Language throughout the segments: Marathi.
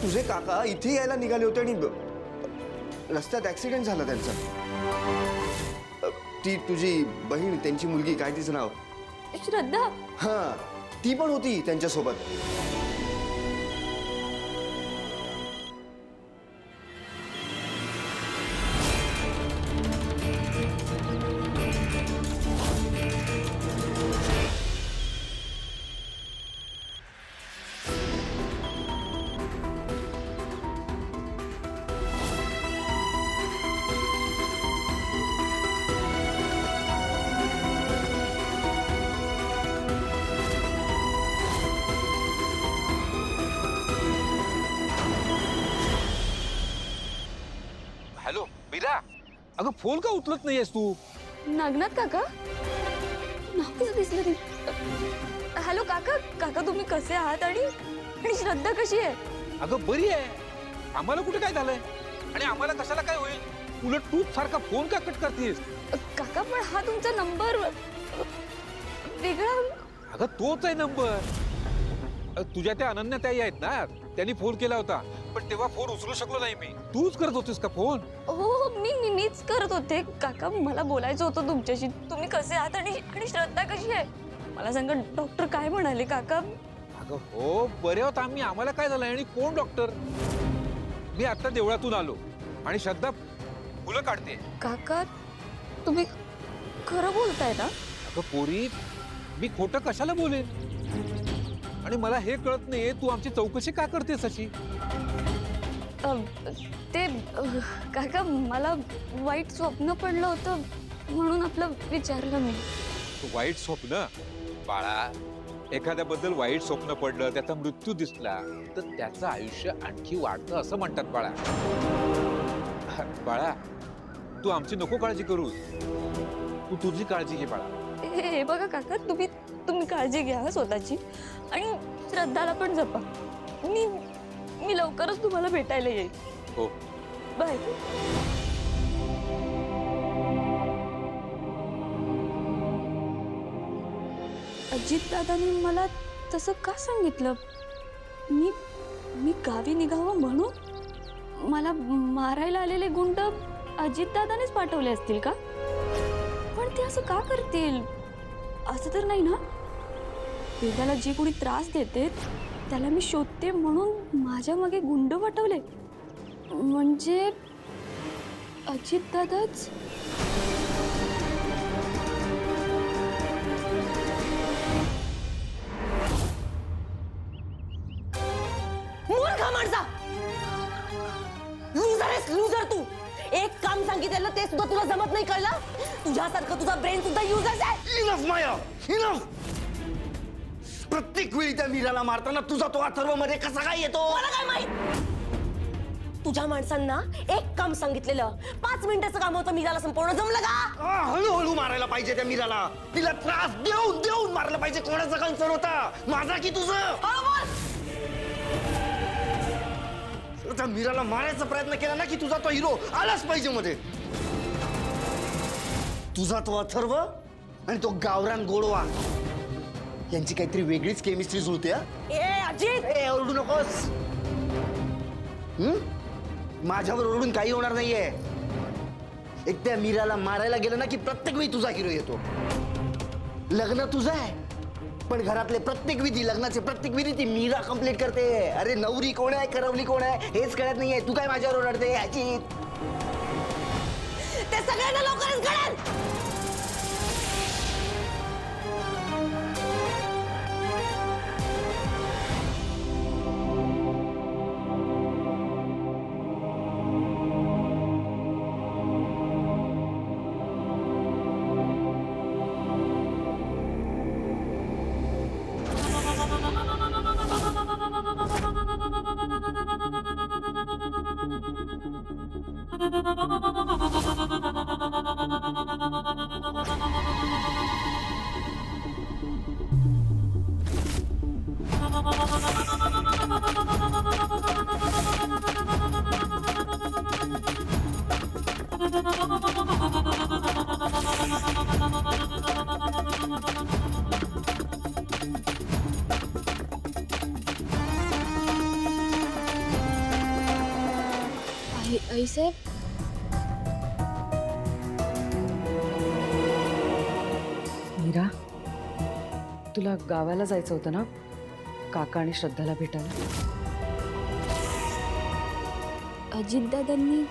तुझे काका इथे यायला निघाले होते आणि रस्त्यात ऍक्सिडेंट झाला त्यांचा. ती तुझी बहीण, त्यांची मुलगी, काय तिचं नाव? श्रद्धा. हा, ती पण होती त्यांच्यासोबत. हॅलो मीरा, अगं फोन का उचलत नाहीयेस तू? नागनाथ काका नावच दिसलं नाही. हॅलो काका. काका तुम्ही कसे आहात आणि श्रद्धा कशी आहे? अगं बरी आहे. आम्हाला कुठे काय झालंय आणि आम्हाला कशाला काय होईल? उलट तू सारखा फोन का कट करतेस? काका पण हा तुमचा नंबर वेगळा. अगं तोच आहे नंबर. तुझ्या त्या अनन्याताई आहेत ना, त्यांनी फोन केला होता, पण तेव्हा फोन उचलू शकलो नाही मी. तूच करत होतीस का फोन? हो मीच करत होते. काका मला बोलायचं होतं तुमच्याशी. तुम्ही कसे आहात आणि श्रद्धा कशी आहे मला सांगा. डॉक्टर काय म्हणाले काका? अगं हो, बरे आहोत आम्ही. आम्हाला काय झालंय आणि कोण डॉक्टर? मी आता देवळातून आलो आणि श्रद्धा फुलं काढते. काका तुम्ही खरं बोलताय ना? अगं पोरी, मी खोटं कशाला बोलेन? आणि मला हे कळत नाहीये, तू आमची चौकशी का करतेस अशी? काका मला वाईट स्वप्न पडलं होतं म्हणून आपलं विचारलं मी. वाईट स्वप्न? बाळा, एखाद्याबद्दल वाईट स्वप्न पडलं, त्याचा मृत्यू दिसला तर त्याचं आयुष्य आणखी वाढतं असं म्हणतात बाळा. बाळा, तू आमची नको काळजी करू, तू तुझी काळजी घे बाळा. हे बघा काका, तुम्ही काळजी घ्या स्वतःची आणि श्रद्धाला पण जपा. मी लवकरच तुम्हाला भेटायला येईल. हो, बाय. अजित दादांनी मला तसं का सांगितलं? मी गावी निघावं म्हणून मला मारायला आलेले गुंड अजित दादानेच पाठवले असतील का? पण ते असं का करतील? असं तर नाही ना? वेदाला जी कोणी त्रास देते त्याला मी शोधते म्हणून माझ्या मागे गुंड पाठवले? म्हणजे अजित दादाच? मूर्ख माणसा, लूजर आहेस, लूजर तू. एक काम सांगितलं ते सुद्धा तुला जमत नाही, कळलं? तुझ्यासारखं तुझा ब्रेन सुद्धा युजर्स आहे. इनफ माया, इनफ. प्रत्येक वेळी त्या मीराला मारताना तुझा तो अथर्व मध्ये कसा काय येतो? मला काय माहित? तुझ्या माणसांना एक काम सांगितलेलं, 5 मिनिटाचं काम होतं, मीराला संपवणं जमलं का? हळूहळू मारायला पाहिजे त्या मीराला. तिला त्रास देऊन देऊन मारलं पाहिजे. कोणाचा कन्सर्न होता, माझा की तुझं? हळू बोल. त्या मीराला मारायचा प्रयत्न केला ना की तुझा तो हिरो आलाच पाहिजे मध्ये. तुझा तो अथर्व आणि तो गावरान गोडवा यांची काहीतरी वेगळीच केमिस्ट्री जुळते. ए अजित, ए ओरडू नकोस. माझ्यावर ओरडून काही होणार नाहीये. एक त्या मीराला मारायला गेलं ना की प्रत्येक वेळी तुझा हिरो येतो. लग्न तुझं आहे पण घरातले प्रत्येक विधी, लग्नाचे प्रत्येक विधी ती मीरा कंप्लीट करते. अरे नवरी कोण आहे, करवली कोण आहे हेच कळत नाहीये. तू काय माझ्यावर ओरडते अजित? ते सगळ्यांना लवकरच कळेल. आईसाहेब, मीरा, तुला गावाला जायचं होतं ना काका आणि श्रद्धाला भेटायला? अजितदादांनी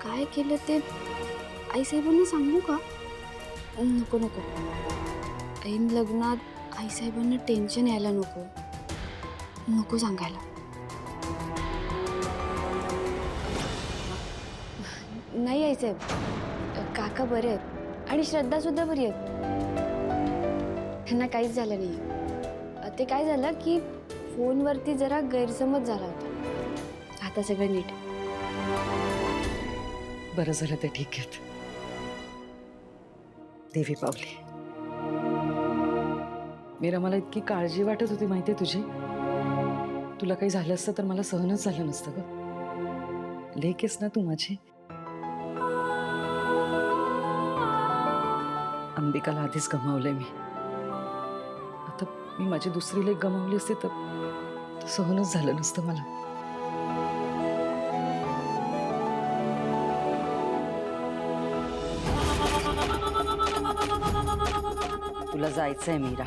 काय केलं ते आईसाहेबांना सांगू का? नको नको, ऐन लग्नात आईसाहेबांना टेन्शन यायला नको नको सांगायला. नाही आईसाहेब, काका बरे आहेत आणि श्रद्धा सुद्धा बरी आहेत. त्यांना काहीच झालं नाही. ते काय झालं की फोनवरती जरा गैरसमज झाला होता. आता सगळं नीट. बरं झालं ते ठीक आहेत. देवी पावली. मीरा, मला इतकी काळजी वाटत होती माहितीये तुझी. तुला काही झालं असतं तर मला सहनच झालं नसतं ग. लेकेस ना तू माझी. अंबिकाला आधीच गमावलंय मी. आता मी माझी दुसरी लेक गमावली असते तर सहनच झालं नसतं मला. तुला जायचंय मीरा.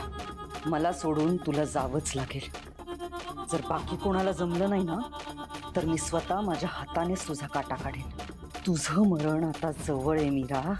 मला सोडून तुला जावंच लागेल. जर बाकी कोणाला जमलं नाही ना तर मी स्वतः माझ्या हातानेच तुझा काटा काढेन. तुझं मरण आता जवळ आहे मीरा.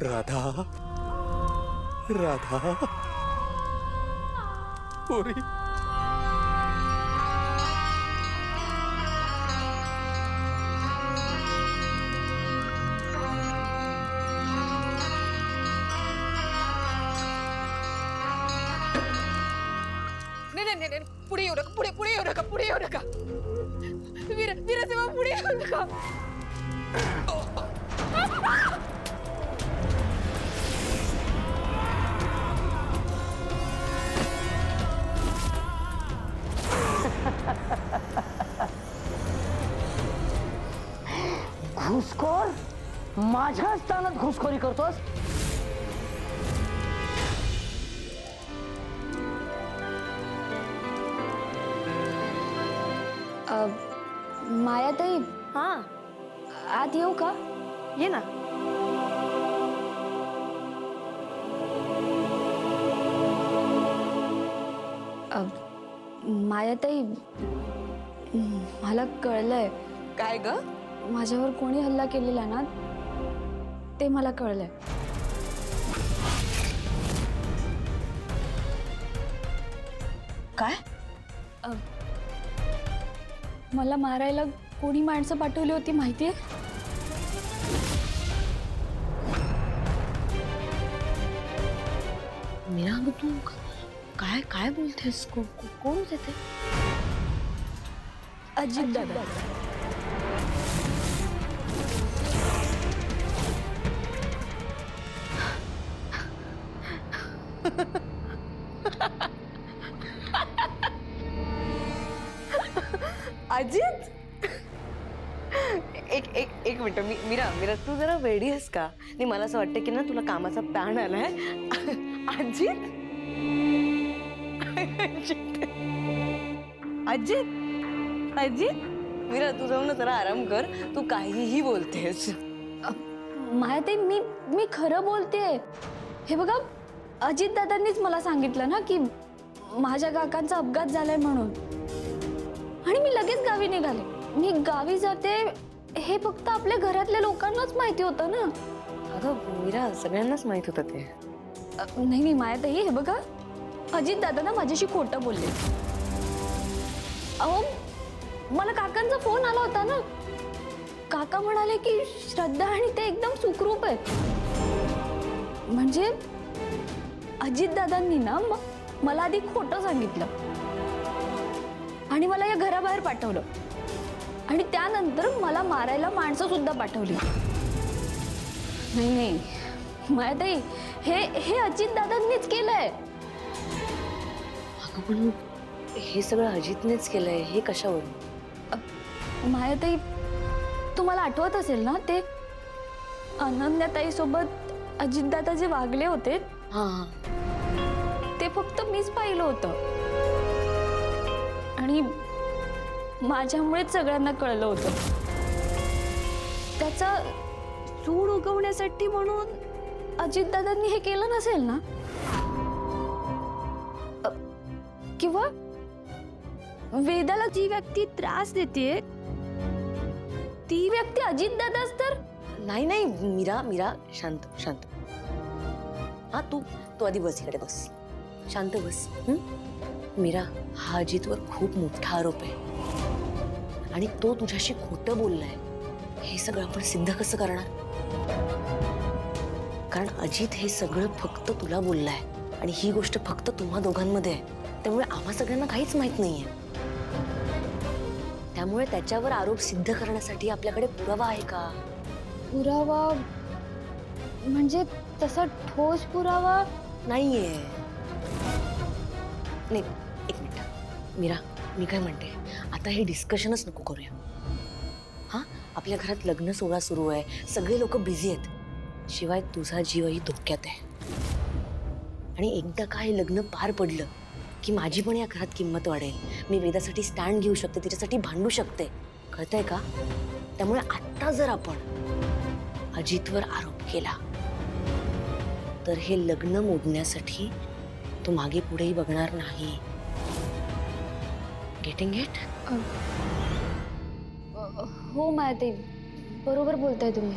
राधा, राधा, पोरी. नाही, पुढे येऊ नका, पुढे येऊ नका, पुढे येऊ नका. विराचे बाबा पुढे येऊ नका. घुसखोर, माझ्या स्थानात घुसखोरी करतोस. मायाताई, हा, आत येऊ का? ये ना. मायाताई, मला कळलंय काय ग? माझ्यावर कोणी हल्ला केलेला ना ते मला कळलंय. काय? मला मारायला कोणी माणसं पाठवली होती माहितीये? मीरा, तू काय काय बोलतेस? कोण होते ते? अजितदादा. अजित, एक मिनिट. मीरा, तू जरा वेडी आहेस का? नाही, मला असं वाटतं की ना तुला कामाचा ताण आलाय. अजित, अजित, अजित. मीरा, तू जाऊन ना जरा आराम कर. तू काहीही बोलतेस. मायाताई, मी खरं बोलतेय. हे बघा, अजितदादांनीच मला सांगितलं ना की माझ्या काकांचा अपघात झालाय म्हणून, आणि मी लगेच गावी निघाले. मी गावी जाते हे फक्त आपल्या घरातल्या लोकांनाच माहिती होतं ना. अगं मीरा, सगळ्यांनाच माहित होतं ते. नाही मायाताई, हे बघा, अजित दादा ना माझ्याशी खोटं बोलले. अहो मला काकांचा फोन आला होता ना. काका म्हणाले की श्रद्धा आणि ते एकदम सुखरूप आहेत. म्हणजे अजित दादांनी ना मला आधी खोटं सांगितलं आणि मला या घराबाहेर पाठवलं आणि त्यानंतर मला मारायला माणसं सुद्धा पाठवली. नाही मायाताई, हे अजित दादांनीच केलंय. अगं पण हे सगळं अजितनेच केलंय, हे कशावरून? मायाताई, तुम्हाला आठवत असेल ना ते अनन्याताई सोबत अजितदादा जे वागले होते हा ते फक्त मीच पाहिलं होतं आणि माझ्यामुळेच सगळ्यांना कळलं होतं. त्याचा सूड उगवण्यासाठी म्हणून अजितदादांनी हे केलं नसेल ना. किंवा वेदाला जी व्यक्ती त्रास देते ती व्यक्ती अजितदादाच तर. नाही नाही, मीरा शांत शांत. हा तू आधी बस, इकडे बस, शांत बस. मीरा, हा अजितवर खूप मोठा आरोप आहे आणि तो तुझ्याशी खोटं बोललाय. हे सगळं आपण सिद्ध कसं करणार? कारण अजित हे सगळं फक्त तुला बोललाय आणि ही गोष्ट फक्त तुम्हा दोघांमध्ये आहे. त्यामुळे आम्हा सगळ्यांना काहीच माहित नाहीये. त्यामुळे त्याच्यावर आरोप सिद्ध करण्यासाठी आपल्याकडे पुरावा आहे का? पुरावा म्हणजे तसा ठोस पुरावा नाहीये. नाही, एक मिनिट मीरा, मी काय म्हणते, आता हे डिस्कशनच नको करूया. हा, आपल्या घरात लग्न सोहळा सुरू आहे, सगळे लोक बिझी आहेत. शिवाय तुझा जीवही धोक्यात आहे. आणि एकदा का हे लग्न पार पडलं की माझी पण या घरात किंमत वाढेल. मी वेदासाठी स्टँड घेऊ शकते, तिच्यासाठी भांडू शकते. कळतंय का? त्यामुळे आत्ता जर आपण अजितवर आरोप केला तर हे लग्न मोडण्यासाठी तो मागे पुढेही बघणार नाही. Getting it? हो मायाताई, बरोबर बोलताय तुम्ही.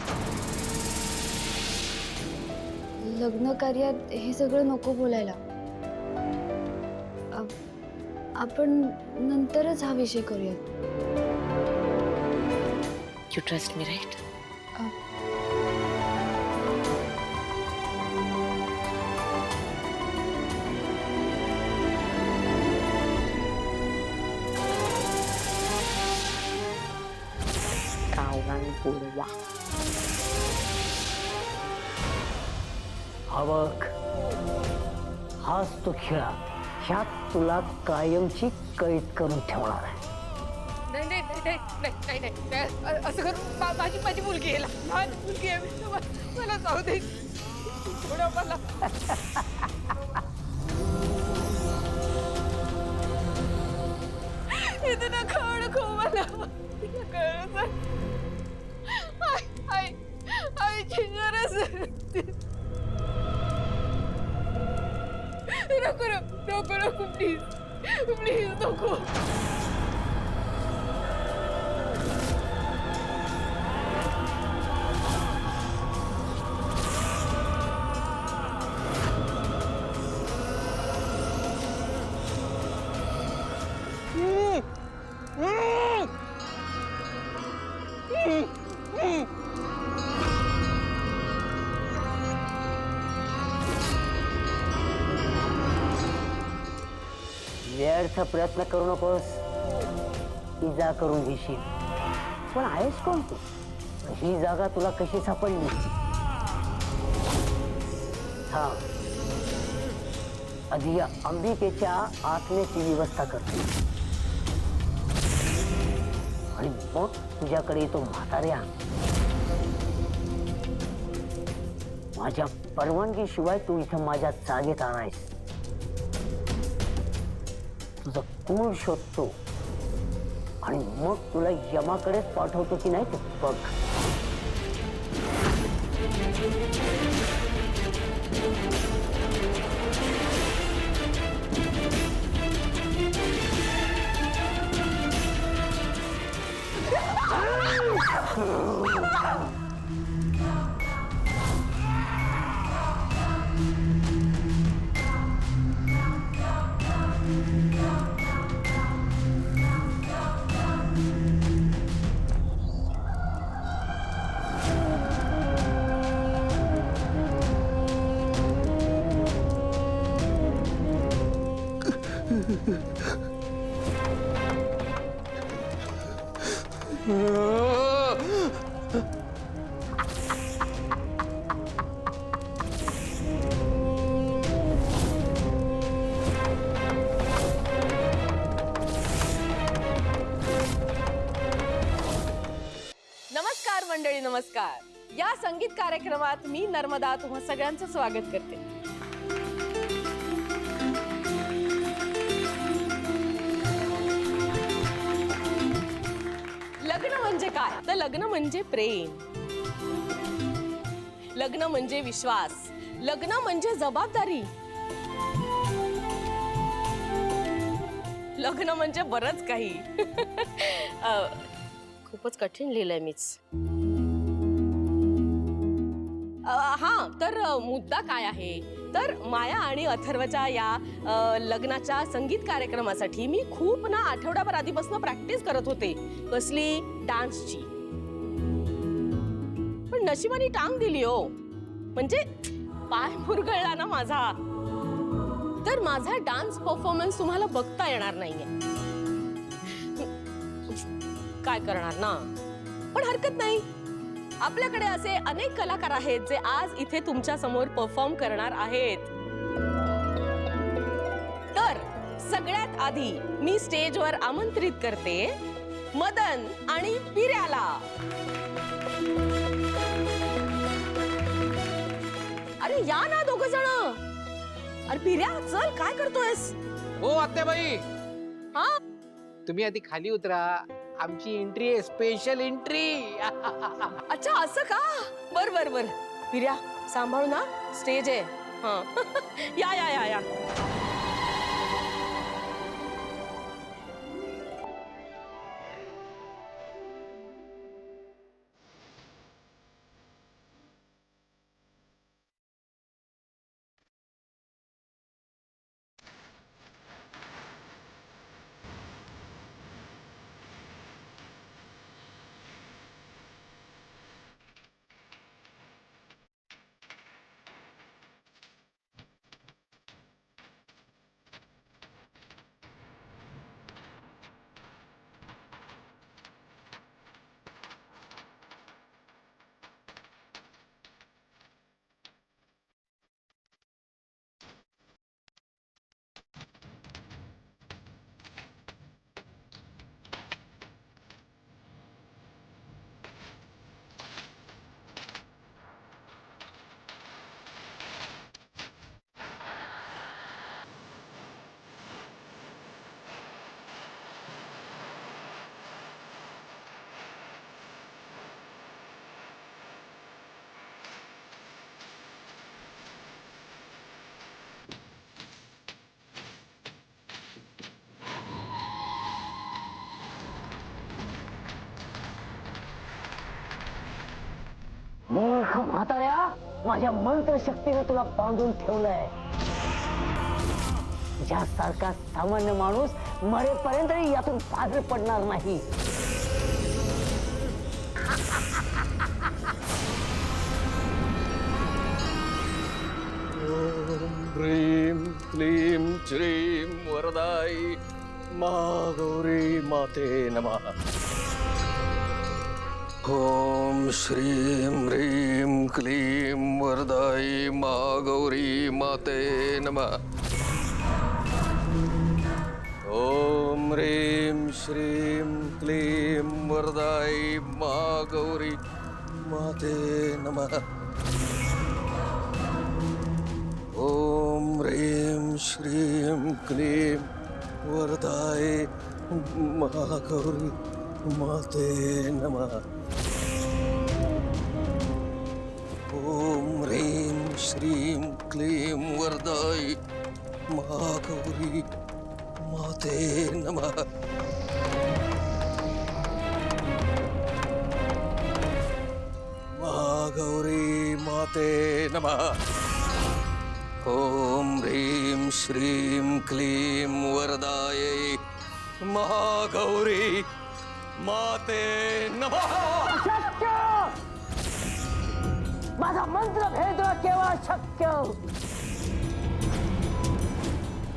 लग्न कार्यात हे सगळं नको बोलायला. आपण नंतरच हा विषय करूयात. You trust me, right? हा बघ, हाच तो खेळा. ह्यात तुला कायमची कैद करून ठेवणार आहे. नाही नाही नाही नाही नाही नाही, असं करून माझी मुलगी आहे, लहान मुलगी आहे. मला जाऊ दे थोडं. मला इथे नका अडकू मला. आईची गरज नको नको नको, प्लीज प्लीज नको. व्यर्थ प्रयत्न करू नकोस, इजा करून घेशील. पण आहेस कोण तू? ही जागा तुला कशी सापडली? थांब, आधी या अंबिकेच्या आत्म्याची व्यवस्था करते आणि मग तुझ्याकडे येतो म्हाताऱ्या. माझ्या परवानगीशिवाय तू इथं माझ्या जागेत आणायस. तुझं कुळ शोधतो आणि मग तुला यमाकडेच पाठवतो की नाही ते बघ. नमस्कार मंडळी, नमस्कार. या संगीत कार्यक्रमात मी नर्मदा तुम्हा सगळ्यांचं स्वागत करते. लग्न म्हणजे काय? तर लग्न म्हणजे प्रेम, लग्न म्हणजे विश्वास, लग्न म्हणजे जबाबदारी, लग्न म्हणजे बरंच काही. खूपच कठीण लिहिलंय मीच. हा तर मुद्दा काय आहे तर माया आणि अथर्वच्या या लग्नाच्या संगीत कार्यक्रमासाठी मी खूप ना आठवड्याभर आधीपासून प्रॅक्टिस करत होते. कसली? डान्सची. पण नशिबाने टांग दिली हो, म्हणजे पाय मुरगळला ना माझा. तर माझा डान्स परफॉर्मन्स तुम्हाला बघता येणार नाहीये. काय करणार ना, पण हरकत नाही. आपल्याकडे असे अनेक कलाकार आहेत जे आज इथे तुमच्या समोर परफॉर्म करणार आहेत. तर सगळ्यात आधी मी स्टेजवर आमंत्रित करते मदन आणि पिर्याला. अरे या ना दोघ जण. अरे पिर्या, चल, काय करतोयस? हो आत्याबाई, हा, तुम्ही आधी खाली उतरा. आमची एंट्री आहे, स्पेशल एंट्री. अच्छा असं का? बर बर बर. पिर्या सांभाळू ना, स्टेज आहे. हा या या या या. मूर्ख म्हाताऱ्या, माझ्या मंत्रशक्तीने तुला बांधून ठेवलंय. ज्यासारखा सामान्य माणूस मरेपर्यंत यातून बाहेर पडणार नाही. ह्रीं क्लीं श्रीं वरदाई महागौरी माते नमः. ओम श्रीं ह्रीं क्लीं वरदाई महागौरी माते नमः. ओम ह्रीं श्रीं क्लीं वरदाई महागौरी माते नमः. ओम ह्रीं श्रीं क्लीं वरदाई महागौरी माते नमः. ओम ह्रीं श्रीं क्लीं वरदाई महागौरी माते नमः. महागौरी माते नमः. ओम ह्रीं श्रीं क्लीं वरदायै महागौरी माते नमः. शक्य, माझा मंत्र भेद केव्हा शक्य.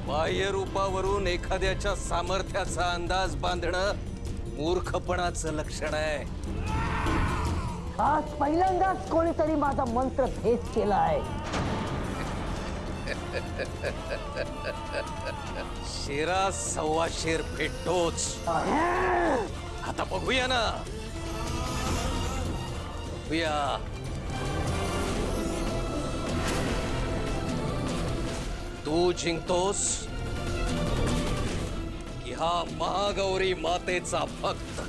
बाह्य रूपावरून एखाद्याच्या सामर्थ्याचा अंदाज बांधणं मूर्खपणाचं लक्षण आहे. आज पहिल्यांदाच कोणीतरी माझा मंत्र भेद केलाय. शेरा सव्वा शेर भेटतोच. आता बघूया ना, बघूया. तू जिंकतोस की हा महागौरी मातेचा भक्त?